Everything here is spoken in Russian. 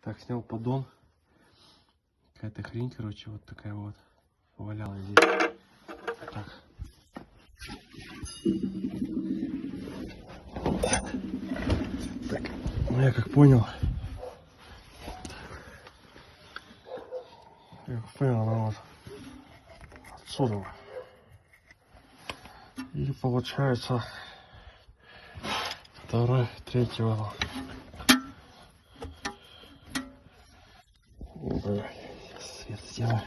Так, снял поддон. Какая-то хрень, короче, вот такая вот валялась здесь. Так. Так, ну я как понял, она вот отсюда. И получается второй, третий угол. Свет сделаю.